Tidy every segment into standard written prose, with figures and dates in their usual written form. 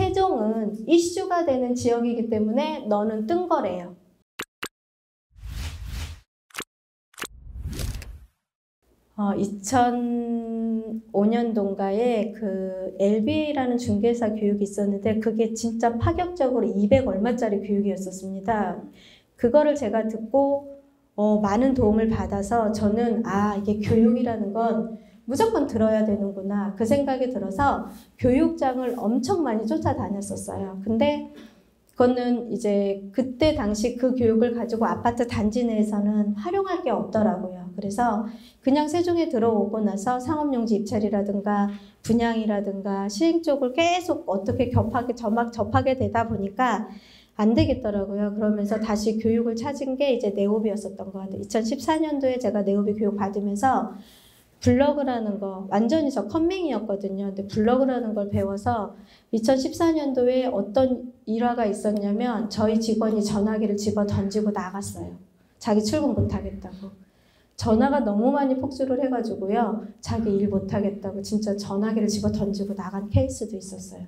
세종은 이슈가 되는 지역이기 때문에 너는 뜬 거래요. 어, 2005년도인가에 그 LBA라는 중개사 교육이 있었는데 그게 진짜 파격적으로 200 얼마짜리 교육이었었습니다. 그거를 제가 듣고 많은 도움을 받아서 저는 이게 교육이라는 건 무조건 들어야 되는구나 그 생각이 들어서 교육장을 엄청 많이 쫓아다녔었어요. 근데 그거는 이제 그때 당시 그 교육을 가지고 아파트 단지 내에서는 활용할 게 없더라고요. 그래서 그냥 세종에 들어오고 나서 상업용지 입찰이라든가 분양이라든가 시행 쪽을 계속 어떻게 접하게 되다 보니까 안 되겠더라고요. 그러면서 다시 교육을 찾은 게 이제 네오비였었던 것 같아요. 2014년도에 제가 네오비 교육 받으면서 블로그라는 거, 완전히 저 컴맹이었거든요. 근데 블로그라는 걸 배워서 2014년도에 어떤 일화가 있었냐면 저희 직원이 전화기를 집어 던지고 나갔어요. 자기 출근 못 하겠다고. 전화가 너무 많이 폭주를 해가지고요. 자기 일 못 하겠다고 진짜 전화기를 집어 던지고 나간 케이스도 있었어요.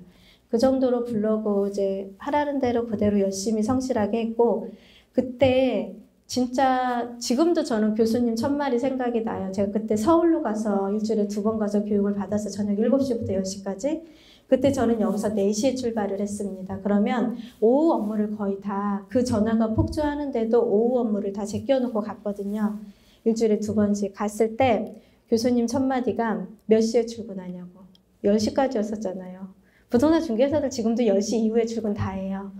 그 정도로 블로그 이제 하라는 대로 그대로 열심히 성실하게 했고 그때 진짜 지금도 저는 교수님 첫말이 생각이 나요. 제가 그때 서울로 가서 일주일에 2번 가서 교육을 받아서 저녁 7시부터 10시까지 그때 저는 여기서 4시에 출발을 했습니다. 그러면 오후 업무를 거의 다 그 전화가 폭주하는데도 오후 업무를 다 제껴놓고 갔거든요. 일주일에 2번씩 갔을 때 교수님 첫마디가 몇 시에 출근하냐고. 10시까지였었잖아요. 부동산 중개사들 지금도 10시 이후에 출근 다 해요.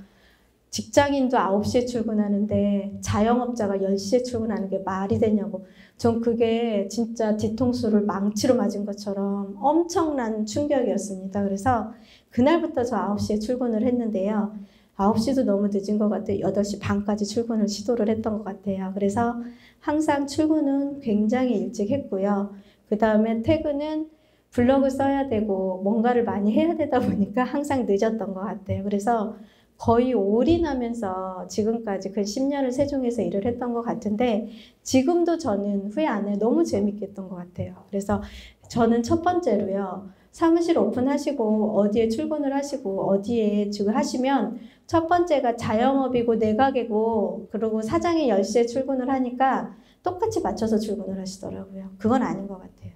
직장인도 9시에 출근하는데 자영업자가 10시에 출근하는 게 말이 되냐고. 전 그게 진짜 뒤통수를 망치로 맞은 것처럼 엄청난 충격이었습니다. 그래서 그날부터 저 9시에 출근을 했는데요. 9시도 너무 늦은 것 같아요. 8시 반까지 출근을 시도를 했던 것 같아요. 그래서 항상 출근은 굉장히 일찍 했고요. 그 다음에 퇴근은 블로그 써야 되고 뭔가를 많이 해야 되다 보니까 항상 늦었던 것 같아요. 그래서 거의 올인하면서 지금까지 근 10년을 세종에서 일을 했던 것 같은데 지금도 저는 후회 안 해요. 너무 재밌게 했던 것 같아요. 그래서 저는 첫 번째로요. 사무실 오픈하시고 어디에 출근을 하시고 어디에 지금 하시면 첫 번째가 자영업이고 내가게고 그리고 사장이 10시에 출근을 하니까 똑같이 맞춰서 출근을 하시더라고요. 그건 아닌 것 같아요.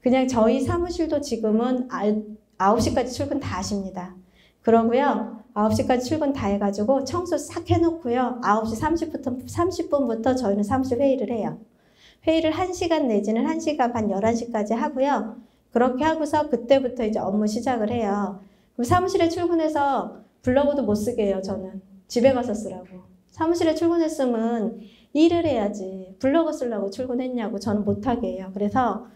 그냥 저희 사무실도 지금은 9시까지 출근 다 하십니다. 그러고요. 9시까지 출근 다 해가지고 청소 싹 해놓고요. 9시 30분부터 저희는 사무실 회의를 해요. 회의를 1시간 내지는 1시간 반 11시까지 하고요. 그렇게 하고서 그때부터 이제 업무 시작을 해요. 그럼 사무실에 출근해서 블로그도 못 쓰게 해요, 저는. 집에 가서 쓰라고. 사무실에 출근했으면 일을 해야지. 블로그 쓰려고 출근했냐고 저는 못하게 해요. 그래서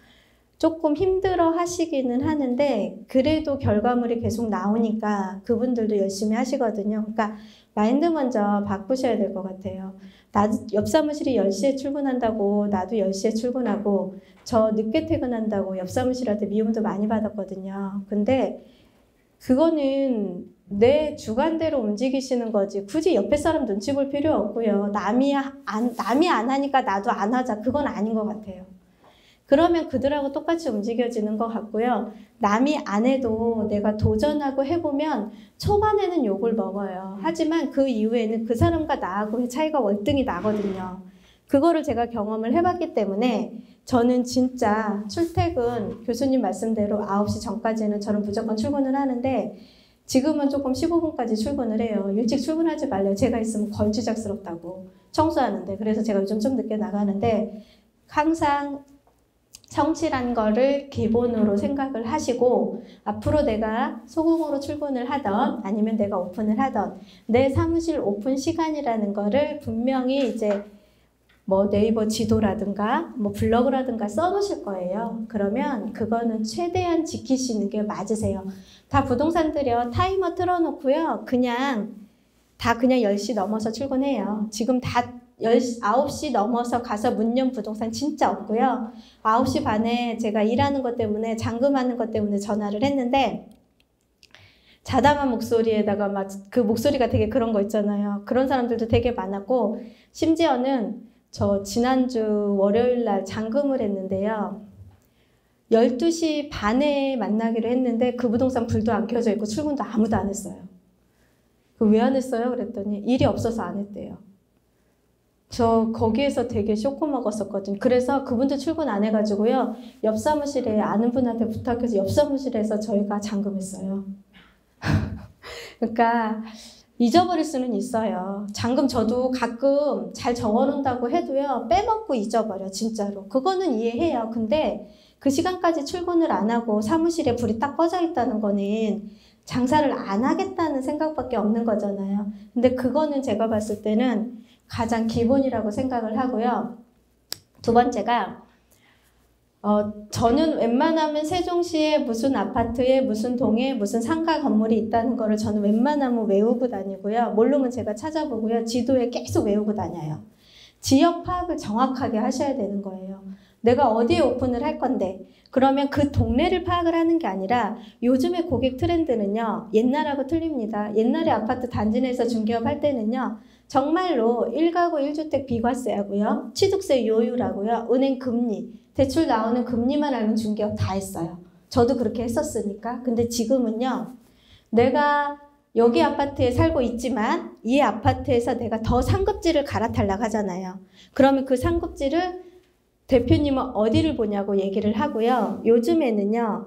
조금 힘들어 하시기는 하는데 그래도 결과물이 계속 나오니까 그분들도 열심히 하시거든요. 그러니까 마인드 먼저 바꾸셔야 될 것 같아요. 나도 옆 사무실이 10시에 출근한다고 나도 10시에 출근하고 저 늦게 퇴근한다고 옆 사무실한테 미움도 많이 받았거든요. 근데 그거는 내 주관대로 움직이시는 거지 굳이 옆에 사람 눈치 볼 필요 없고요. 남이 안 하니까 나도 안 하자. 그건 아닌 것 같아요. 그러면 그들하고 똑같이 움직여지는 것 같고요. 남이 안 해도 내가 도전하고 해보면 초반에는 욕을 먹어요. 하지만 그 이후에는 그 사람과 나하고의 차이가 월등히 나거든요. 그거를 제가 경험을 해봤기 때문에 저는 진짜 출퇴근 교수님 말씀대로 9시 전까지는 저는 무조건 출근을 하는데 지금은 조금 15분까지 출근을 해요. 일찍 출근하지 말래요. 제가 있으면 걸주작스럽다고 청소하는데. 그래서 제가 요즘 좀 늦게 나가는데 항상 성실한 거를 기본으로 생각을 하시고 앞으로 내가 소규모로 출근을 하던 아니면 내가 오픈을 하던 내 사무실 오픈 시간이라는 거를 분명히 이제 뭐 네이버 지도라든가 뭐 블로그라든가 써놓으실 거예요. 그러면 그거는 최대한 지키시는 게 맞으세요. 다 부동산들이요. 타이머 틀어놓고요. 그냥 10시 넘어서 출근해요. 지금 다 9시 넘어서 가서 문 연 부동산 진짜 없고요. 9시 반에 제가 일하는 것 때문에 잠금하는 것 때문에 전화를 했는데 자담한 목소리에다가 막 그 목소리가 되게 그런 거 있잖아요. 그런 사람들도 되게 많았고 심지어는 저 지난주 월요일 날 잠금을 했는데요. 12시 반에 만나기로 했는데 그 부동산 불도 안 켜져 있고 출근도 아무도 안 했어요. 왜 안 했어요? 그랬더니 일이 없어서 안 했대요. 저 거기에서 되게 쇼크 먹었었거든요. 그래서 그분도 출근 안 해가지고요. 옆 사무실에 아는 분한테 부탁해서 옆 사무실에서 저희가 잠금했어요. 그러니까 잊어버릴 수는 있어요. 잠금 저도 가끔 잘 적어놓는다고 해도요. 빼먹고 잊어버려 진짜로. 그거는 이해해요. 근데 그 시간까지 출근을 안 하고 사무실에 불이 딱 꺼져 있다는 거는 장사를 안 하겠다는 생각밖에 없는 거잖아요. 근데 그거는 제가 봤을 때는 가장 기본이라고 생각을 하고요. 두 번째가 저는 웬만하면 세종시에 무슨 아파트에 무슨 동에 무슨 상가 건물이 있다는 거를 저는 웬만하면 외우고 다니고요. 모르면 제가 찾아보고요. 지도에 계속 외우고 다녀요. 지역 파악을 정확하게 하셔야 되는 거예요. 내가 어디에 오픈을 할 건데 그러면 그 동네를 파악을 하는 게 아니라 요즘의 고객 트렌드는요. 옛날하고 틀립니다. 옛날에 아파트 단지 내에서 중개업 할 때는요. 정말로 1가구 1주택 비과세하고요. 취득세 요율하고요. 은행 금리, 대출 나오는 금리만 알면 중개업 다 했어요. 저도 그렇게 했었으니까. 근데 지금은요. 내가 여기 아파트에 살고 있지만 이 아파트에서 내가 더 상급지를 갈아타려고 하잖아요. 그러면 그 상급지를 대표님은 어디를 보냐고 얘기를 하고요. 요즘에는요.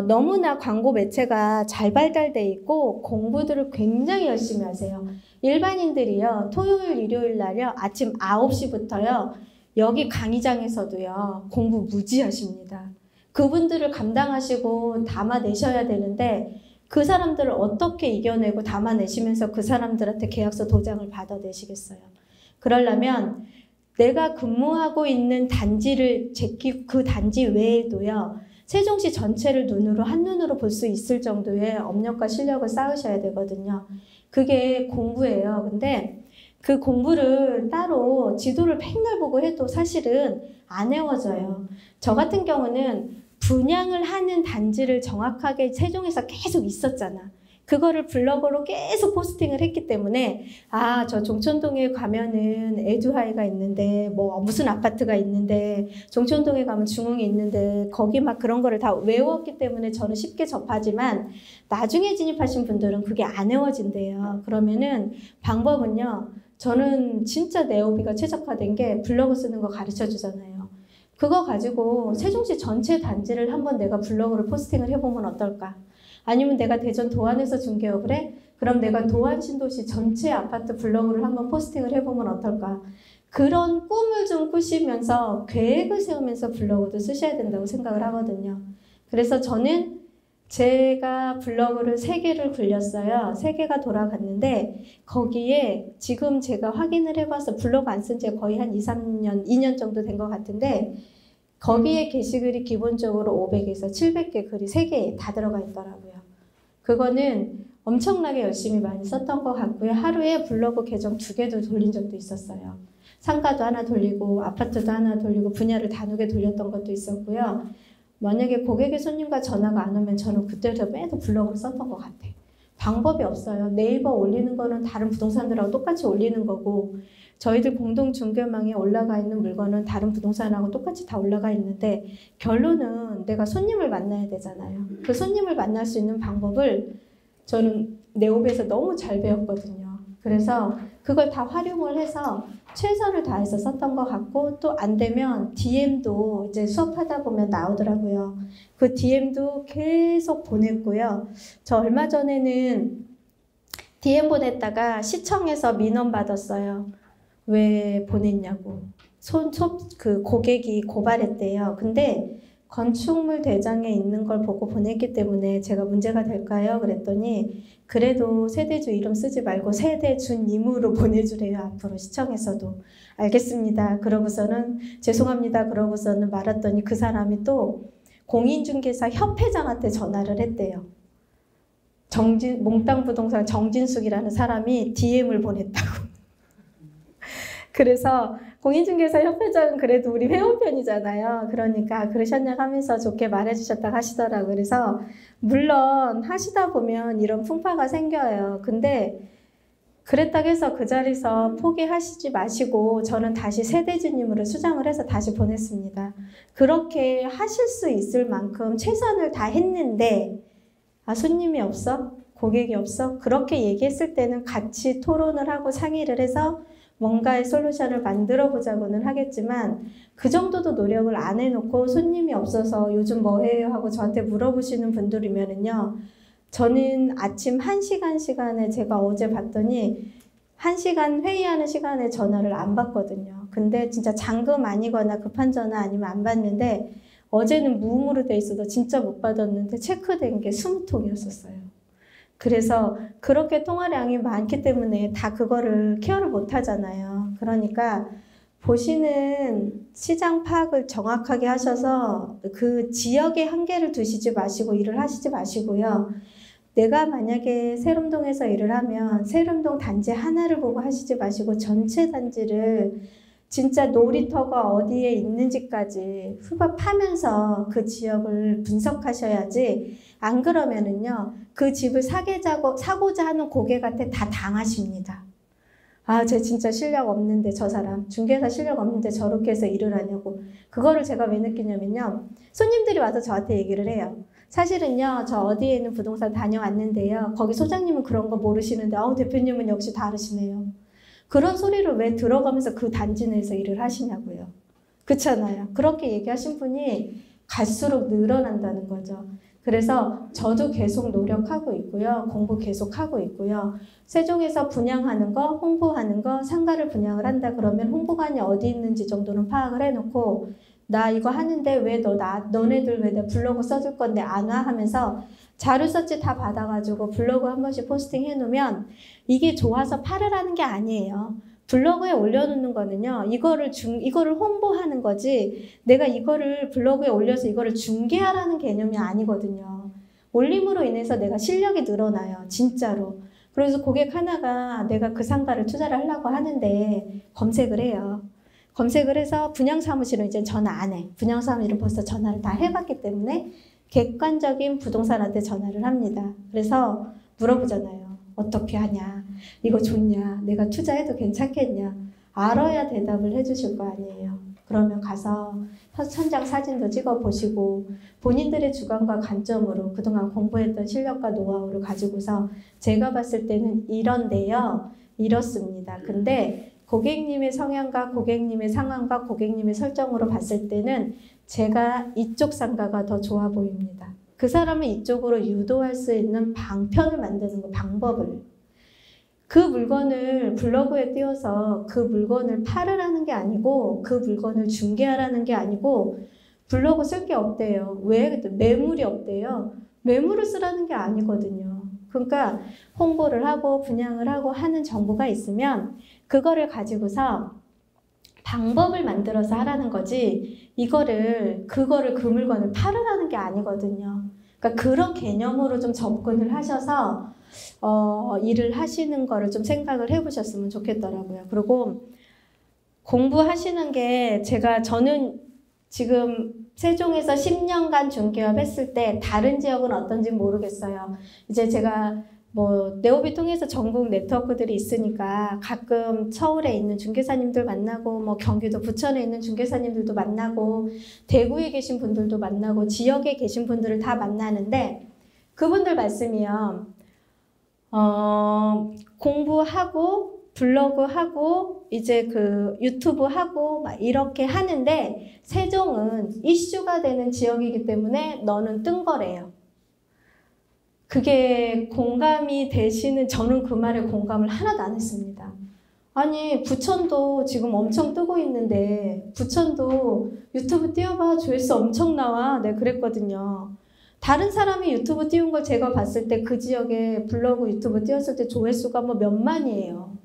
너무나 광고 매체가 잘 발달돼 있고 공부들을 굉장히 열심히 하세요. 일반인들이요. 토요일, 일요일 날요. 아침 9시부터요. 여기 강의장에서도요. 공부 무지하십니다. 그분들을 감당하시고 담아내셔야 되는데 그 사람들을 어떻게 이겨내고 담아내시면서 그 사람들한테 계약서 도장을 받아내시겠어요. 그러려면 내가 근무하고 있는 단지를 제끼고 그 단지 외에도요. 세종시 전체를 눈으로 한눈으로 볼 수 있을 정도의 업력과 실력을 쌓으셔야 되거든요. 그게 공부예요. 근데 그 공부를 따로 지도를 맨날 보고 해도 사실은 안 외워져요. 저 같은 경우는 분양을 하는 단지를 정확하게 세종에서 계속 있었잖아. 그거를 블로그로 계속 포스팅을 했기 때문에 아, 저 종촌동에 가면은 에듀하이가 있는데 뭐 무슨 아파트가 있는데 종촌동에 가면 중흥이 있는데 거기 막 그런 거를 다 외웠기 때문에 저는 쉽게 접하지만 나중에 진입하신 분들은 그게 안 외워진대요. 그러면은 방법은요. 저는 진짜 네오비가 최적화된 게 블로그 쓰는 거 가르쳐 주잖아요. 그거 가지고 세종시 전체 단지를 한번 내가 블로그를 포스팅을 해보면 어떨까? 아니면 내가 대전 도안에서 중개업을 해? 그럼 내가 도안 신도시 전체 아파트 블로그를 한번 포스팅을 해보면 어떨까? 그런 꿈을 좀 꾸시면서 계획을 세우면서 블로그도 쓰셔야 된다고 생각을 하거든요. 그래서 저는 제가 블로그를 3개를 굴렸어요. 3개가 돌아갔는데 거기에 지금 제가 확인을 해봐서 블로그 안 쓴 지 거의 한 2년 정도 된 것 같은데 거기에 게시글이 기본적으로 500에서 700개 글이 3개에 다 들어가 있더라고요. 그거는 엄청나게 열심히 많이 썼던 것 같고요. 하루에 블로그 계정 2개도 돌린 적도 있었어요. 상가도 하나 돌리고 아파트도 하나 돌리고 분야를 나누게 돌렸던 것도 있었고요. 만약에 고객의 손님과 전화가 안 오면 저는 그때부터 매도 블로그를 썼던 것 같아요. 방법이 없어요. 네이버 올리는 거는 다른 부동산들하고 똑같이 올리는 거고 저희들 공동 중개망에 올라가 있는 물건은 다른 부동산하고 똑같이 다 올라가 있는데 결론은 내가 손님을 만나야 되잖아요. 그 손님을 만날 수 있는 방법을 저는 네오비에서 너무 잘 배웠거든요. 그래서 그걸 다 활용을 해서 최선을 다해서 썼던 것 같고 또 안 되면 DM도 이제 수업하다 보면 나오더라고요. 그 DM도 계속 보냈고요. 저 얼마 전에는 DM 보냈다가 시청에서 민원 받았어요. 왜 보냈냐고. 그 고객이 고발했대요. 근데 건축물 대장에 있는 걸 보고 보냈기 때문에 제가 문제가 될까요? 그랬더니 그래도 세대주 이름 쓰지 말고 세대주님으로 보내주래요. 앞으로 시청에서도. 알겠습니다. 그러고서는 죄송합니다. 그러고서는 말았더니 그 사람이 또 공인중개사 협회장한테 전화를 했대요. 몽땅부동산 정진숙이라는 사람이 DM을 보냈다고. 그래서 공인중개사 협회장은 그래도 우리 회원편이잖아요. 그러니까 그러셨냐 하면서 좋게 말해주셨다고 하시더라고요. 그래서 물론 하시다 보면 이런 풍파가 생겨요. 근데 그랬다고 해서 그 자리에서 포기하시지 마시고 저는 다시 세대주님으로 수장을 해서 다시 보냈습니다. 그렇게 하실 수 있을 만큼 최선을 다했는데 손님이 없어? 고객이 없어? 그렇게 얘기했을 때는 같이 토론을 하고 상의를 해서 뭔가의 솔루션을 만들어 보자고는 하겠지만 그 정도도 노력을 안 해놓고 손님이 없어서 요즘 뭐 해요? 하고 저한테 물어보시는 분들이면은요. 저는 아침 1시간 시간에 제가 어제 봤더니 1시간 회의하는 시간에 전화를 안 받거든요. 근데 진짜 잠금 아니거나 급한 전화 아니면 안 받는데 어제는 무음으로 돼 있어도 진짜 못 받았는데 체크된 게 20통이었었어요. 그래서 그렇게 통화량이 많기 때문에 다 그거를 케어를 못 하잖아요. 그러니까 보시는 시장 파악을 정확하게 하셔서 그 지역에 한계를 두시지 마시고 일을 하시지 마시고요. 내가 만약에 세림동에서 일을 하면 세림동 단지 하나를 보고 하시지 마시고 전체 단지를 진짜 놀이터가 어디에 있는지까지 파면서 그 지역을 분석하셔야지 안 그러면은요 그 집을 사고자 하는 고객한테 다 당하십니다. 쟤 진짜 실력 없는데 저 사람 중개사 실력 없는데 저렇게 해서 일을 하냐고. 그거를 제가 왜 느끼냐면요 손님들이 와서 저한테 얘기를 해요. 사실은요 저 어디에 있는 부동산 다녀왔는데요 거기 소장님은 그런 거 모르시는데 대표님은 역시 다르시네요. 그런 소리를 왜 들어가면서 그 단지 내에서 일을 하시냐고요. 그렇잖아요. 그렇게 얘기하신 분이 갈수록 늘어난다는 거죠. 그래서 저도 계속 노력하고 있고요. 공부 계속하고 있고요. 세종에서 분양하는 거, 홍보하는 거, 상가를 분양을 한다 그러면 홍보관이 어디 있는지 정도는 파악을 해놓고 나 이거 하는데 왜 너네들 왜 내 블로그 써줄 건데 안 와? 하면서 자료 서치 다 받아가지고 블로그 한 번씩 포스팅 해놓으면 이게 좋아서 팔으라는 게 아니에요. 블로그에 올려놓는 거는요. 이거를 홍보하는 거지 내가 이거를 블로그에 올려서 이거를 중개하라는 개념이 아니거든요. 올림으로 인해서 내가 실력이 늘어나요. 진짜로. 그래서 고객 하나가 내가 그 상가를 투자를 하려고 하는데 검색을 해요. 검색을 해서 분양사무실은 이제 전화 안 해. 분양사무실은 벌써 전화를 다 해봤기 때문에 객관적인 부동산한테 전화를 합니다. 그래서 물어보잖아요. 어떻게 하냐? 이거 좋냐? 내가 투자해도 괜찮겠냐? 알아야 대답을 해주실 거 아니에요. 그러면 가서 현장 사진도 찍어보시고 본인들의 주관과 관점으로 그동안 공부했던 실력과 노하우를 가지고서 제가 봤을 때는 이런데요. 이렇습니다. 근데 고객님의 성향과 고객님의 상황과 고객님의 설정으로 봤을 때는 제가 이쪽 상가가 더 좋아 보입니다. 그 사람을 이쪽으로 유도할 수 있는 방편을 만드는 거, 방법을. 그 물건을 블로그에 띄워서 그 물건을 팔으라는 게 아니고 그 물건을 중개하라는 게 아니고 블로그 쓸 게 없대요. 왜? 매물이 없대요. 매물을 쓰라는 게 아니거든요. 그러니까 홍보를 하고 분양을 하고 하는 정보가 있으면 그거를 가지고서 방법을 만들어서 하라는 거지 그거를 그 물건을 팔으라는 게 아니거든요. 그러니까 그런 개념으로 좀 접근을 하셔서 일을 하시는 거를 좀 생각을 해보셨으면 좋겠더라고요. 그리고 공부하시는 게 저는 지금 세종에서 10년간 중개업 했을 때 다른 지역은 어떤지 모르겠어요. 이제 제가 네오비 통해서 전국 네트워크들이 있으니까 가끔 서울에 있는 중개사님들 만나고 경기도 부천에 있는 중개사님들도 만나고 대구에 계신 분들도 만나고 지역에 계신 분들을 다 만나는데 그분들 말씀이요. 공부하고 블로그하고 이제 유튜브하고 막 이렇게 하는데 세종은 이슈가 되는 지역이기 때문에 너는 뜬 거래요. 그게 공감이 되시는 저는 그 말에 공감을 하나도 안 했습니다. 아니 부천도 지금 엄청 뜨고 있는데 부천도 유튜브 띄워봐 조회수 엄청 나와. 네 그랬거든요. 다른 사람이 유튜브 띄운 걸 제가 봤을 때 그 지역에 블로그 유튜브 띄웠을 때 조회수가 몇만이에요.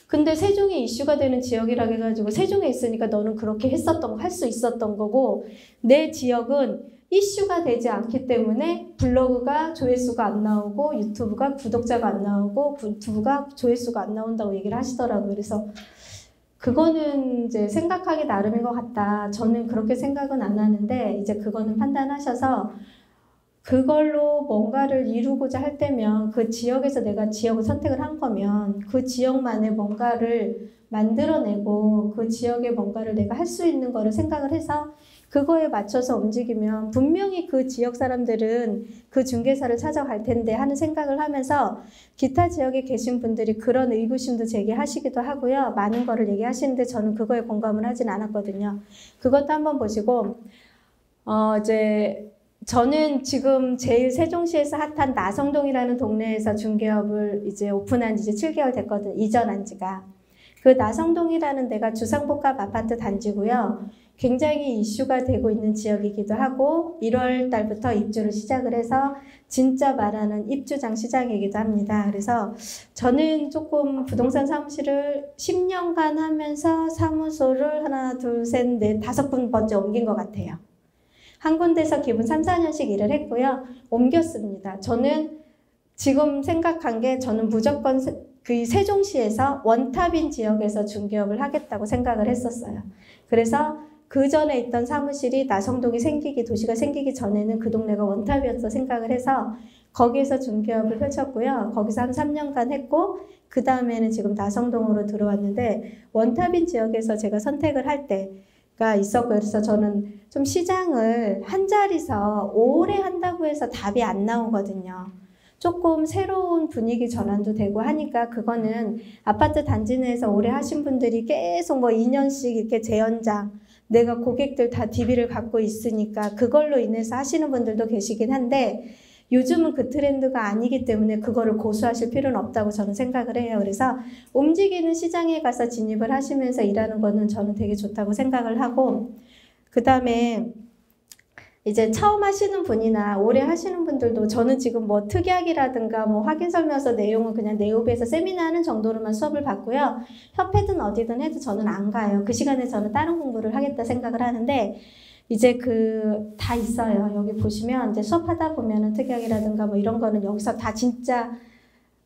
근데 세종이 이슈가 되는 지역이라 해가지고 세종에 있으니까 너는 그렇게 할 수 있었던 거고 내 지역은 이슈가 되지 않기 때문에 블로그가 조회수가 안 나오고 유튜브가 구독자가 안 나오고 유튜브가 조회수가 안 나온다고 얘기를 하시더라고요. 그래서 그거는 이제 생각하기 나름인 것 같다. 저는 그렇게 생각은 안 하는데 이제 그거는 판단하셔서 그걸로 뭔가를 이루고자 할 때면 그 지역에서 내가 지역을 선택을 한 거면 그 지역만의 뭔가를 만들어내고 그 지역의 뭔가를 내가 할 수 있는 거를 생각을 해서 그거에 맞춰서 움직이면 분명히 그 지역 사람들은 그 중개사를 찾아갈 텐데 하는 생각을 하면서 기타 지역에 계신 분들이 그런 의구심도 제기하시기도 하고요. 많은 거를 얘기하시는데 저는 그거에 공감을 하진 않았거든요. 그것도 한번 보시고 이제 저는 지금 제일 세종시에서 핫한 나성동이라는 동네에서 중개업을 이제 오픈한 지 이제 7개월 됐거든요. 이전한 지가. 그 나성동이라는 데가 주상복합 아파트 단지고요. 굉장히 이슈가 되고 있는 지역이기도 하고 1월 달부터 입주를 시작을 해서 진짜 말하는 입주장 시장이기도 합니다. 그래서 저는 조금 부동산 사무실을 10년간 하면서 사무소를 하나, 둘, 셋, 넷, 5군번째 옮긴 것 같아요. 한 군데서 기본 3, 4년씩 일을 했고요. 옮겼습니다. 저는 지금 생각한 게 저는 무조건 그 세종시에서 원탑인 지역에서 중개업을 하겠다고 생각을 했었어요. 그래서 그 전에 있던 사무실이 나성동이 도시가 생기기 전에는 그 동네가 원탑이었어 생각을 해서 거기에서 중개업을 펼쳤고요. 거기서 한 3년간 했고 그 다음에는 지금 나성동으로 들어왔는데 원탑인 지역에서 제가 선택을 할 때가 있었고 그래서 저는 좀 시장을 한 자리서 오래 한다고 해서 답이 안 나오거든요. 조금 새로운 분위기 전환도 되고 하니까 그거는 아파트 단지 내에서 오래 하신 분들이 계속 뭐 2년씩 이렇게 재연장 내가 고객들 다 DB를 갖고 있으니까 그걸로 인해서 하시는 분들도 계시긴 한데 요즘은 그 트렌드가 아니기 때문에 그거를 고수하실 필요는 없다고 저는 생각을 해요. 그래서 움직이는 시장에 가서 진입을 하시면서 일하는 거는 저는 되게 좋다고 생각을 하고 그 다음에 이제 처음 하시는 분이나 오래 하시는 분들도 저는 지금 뭐 특약이라든가 뭐 확인 설명서 내용은 그냥 네오비에서 세미나 하는 정도로만 수업을 받고요. 협회든 어디든 해도 저는 안 가요. 그 시간에 저는 다른 공부를 하겠다 생각을 하는데 이제 다 있어요. 여기 보시면 이제 수업하다 보면은 특약이라든가 뭐 이런 거는 여기서 다 진짜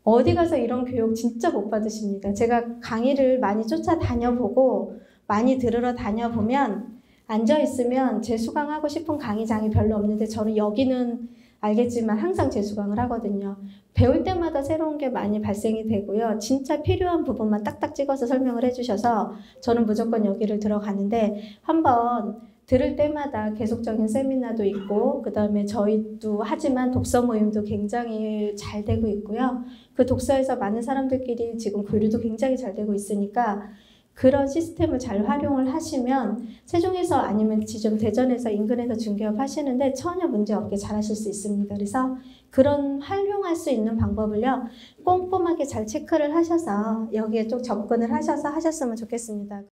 어디 가서 이런 교육 진짜 못 받으십니다. 제가 강의를 많이 쫓아다녀보고 많이 들으러 다녀보면 앉아있으면 재수강하고 싶은 강의장이 별로 없는데 저는 여기는 알겠지만 항상 재수강을 하거든요. 배울 때마다 새로운 게 많이 발생이 되고요. 진짜 필요한 부분만 딱딱 찍어서 설명을 해주셔서 저는 무조건 여기를 들어가는데 한번 들을 때마다 계속적인 세미나도 있고 그 다음에 저희도 하지만 독서 모임도 굉장히 잘 되고 있고요. 그 독서에서 많은 사람들끼리 지금 교류도 굉장히 잘 되고 있으니까 그런 시스템을 잘 활용을 하시면 세종에서 아니면 지금 대전에서 인근에서 중개업 하시는데 전혀 문제없게 잘 하실 수 있습니다. 그래서 그런 활용할 수 있는 방법을요. 꼼꼼하게 잘 체크를 하셔서 여기에 좀 접근을 하셔서 하셨으면 좋겠습니다.